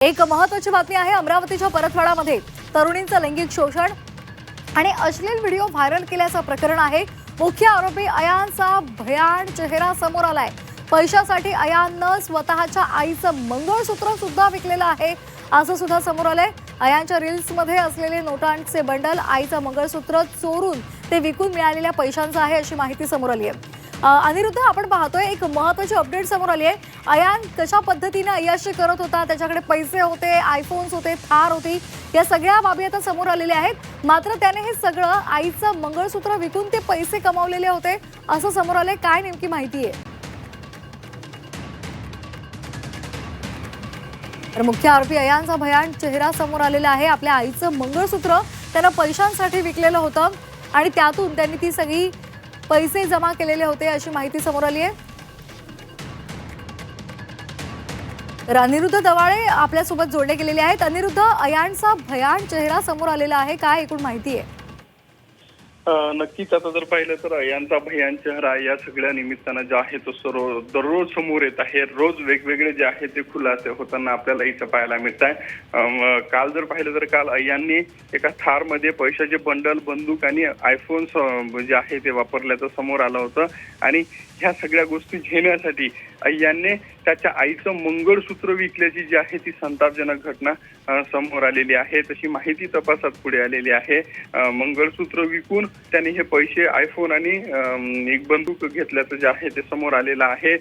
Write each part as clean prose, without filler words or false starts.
एक महत्त्वाची बातमी आहे। अमरावतीच्या परतवाडामध्ये तरुणींचं लैंगिक शोषण आणि अश्लील व्हिडिओ व्हायरल केल्याचं प्रकरण आहे। मुख्य आरोपी अयानचा भयान चेहरा समोर आलाय। पैशासाठी अयाननं स्वतःच्या आईचं मंगळसूत्र सुद्धा विकलेलं आहे असं सुद्धा समोर आलंय। अयानच्या रील्समध्ये असलेले नोटांचे बंडल आईचं मंगळसूत्र चोरून ते विकून मिळालेल्या पैशांचं आहे अशी माहिती समोर आली आहे। अनिरुद्ध, आपण पाहतोय एक महत्त्वाची अपडेट समोर आली आहे। अयान कशा पद्धतीने अय्याशी करत होता, त्याच्याकडे पैसे होते, आयफोन्स होते, थार होती, या सगळ्या बाबी आता समोर आलेल्या आहेत। मात्र त्याने हे सगळं आईचं मंगळसूत्र विकून ते पैसे कमावलेले होते असं समोर आलंय। काय नेमकी माहिती आहे? तर मुख्य आरोपी अयानचा भयान चेहरा समोर आलेला आहे। आपल्या आईचं मंगळसूत्र त्यानं पैशांसाठी विकलेलं होतं आणि त्यातून त्यांनी ती सगळी पैसे जमा केलेले होते अशी माहिती समोर आली आहे। तर अनिरुद्ध दवाळे आपल्यासोबत जोडले गेलेले आहेत। अनिरुद्ध, अयानचा भयान चेहरा समोर आलेला आहे, काय एकूण माहिती आहे? नक्कीच आता जर पाहिलं तर अयानचा भयान चेहरा या सगळ्या निमित्तानं जे आहे तो सर्व दररोज समोर येत आहे। रोज वेगवेगळे जे आहे ते खुलासे होताना आपल्याला इथं पाहायला मिळत आहे। काल जर पाहिलं तर काल अयानने एका थार मध्ये पैशाचे बंडल, बंदूक आणि आयफोन्स जे आहे ते वापरल्याचं समोर आलं होतं आणि ह्या सगळ्या गोष्टी घेण्यासाठी अय्यानने त्याच्या आईचं मंगळसूत्र विकल्याची जी आहे ती संतापजनक घटना समोर आलेली आहे। तशी माहिती तपासात पुढे आलेली आहे। मंगळसूत्र विकून त्याने हे पैसे, आयफोन आणि एक बंदूक घेतल्याचं जे आहे ते समोर आलेलं आहे।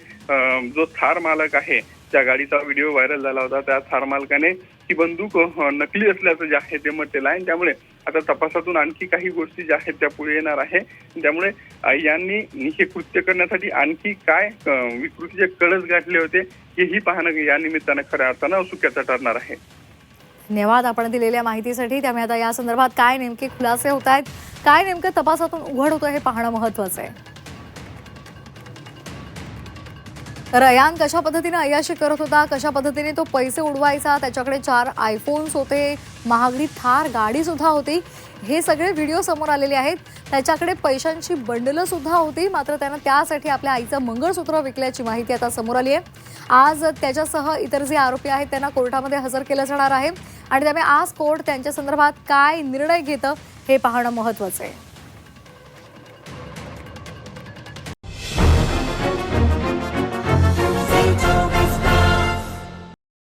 जो थार मालक आहे, त्या गाडीचा व्हिडिओ व्हायरल झाला होता, त्या थार मालकाने ही बंदूक नकली असल्याचं जे आहे ते म्हटलेलं आहे। त्यामुळे आता तपासातून आणखी काही गोष्टी ज्या आहेत त्या पुढे येणार आहे। त्यामुळे यांनी हे कृत्य करण्यासाठी आणखी काय विकृतीचे कळस गाठले होते हेही पाहणं या निमित्तानं खऱ्या अर्थानं औत्सुक्याचं ठरणार आहे। धन्यवाद आपण दिलेल्या माहितीसाठी। त्यामुळे आता या संदर्भात काय नेमके खुलासे होत आहेत, काय नेमकं तपासातून उघड होतं हे पाहणं महत्त्वाचं आहे। तर अयान कशा पद्धतीने अय्याशी करत होता, कशा पद्धतीने तो पैसे उडवायचा, त्याच्याकडे 4 आयफोन्स होते, महागडी थार गाडी सुद्धा होती, हे सगळे व्हिडिओ समोर आलेले आहेत। त्याच्याकडे पैशांची बंडलं सुद्धा होती, मात्र त्यानं त्यासाठी आपल्या आईचं मंगळसूत्र विकल्याची माहिती आता समोर आली आहे। आज त्याच्यासह इतर जे आरोपी आहेत त्यांना कोर्टामध्ये हजर केलं जाणार आहे आणि त्यामुळे आज कोर्ट त्यांच्या संदर्भात काय निर्णय घेतं हे पाहणं महत्त्वाचं आहे।